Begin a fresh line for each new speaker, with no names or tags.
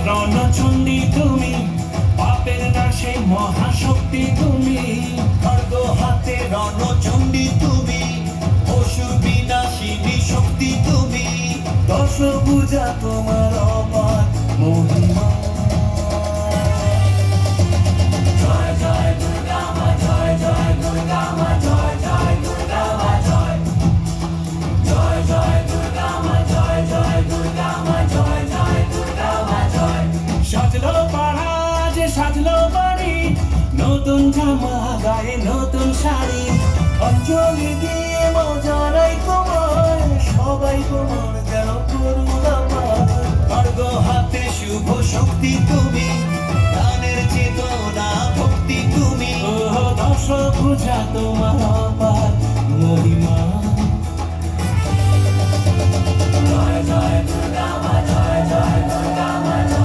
রণচণ্ডী তুমি, পাপের নাশে মহাশক্তি তুমি।
খড়গ হাতে রণচণ্ডী তুমি, অসুর বিনাশিনী শক্তি তুমি।
দশভুজা তোমার অপার মহিমা।
জয় জয় দুর্গা মা, জয় জয় দুর্গা মা, জয় জয় দুর্গা মা, জয় জয় জয় দুর্গা মা, জয় জয় দুর্গা মা, জয় জয় দুর্গা মা, জয়।
সাজলো পাড়া যে সাজলো বাড়ি, নতুন জামা গায়ে নতুন শাড়ি, অঞ্জলি দিয়ে মজারাই তোমার, সবাই তোমার যেন করুণা পায়।
খড়গ হাতে শুভ শক্তি তুমি, প্রাণের চেতনা ভক্তি তুমি।
ও দশভুজা তোমার অপার মহিমা।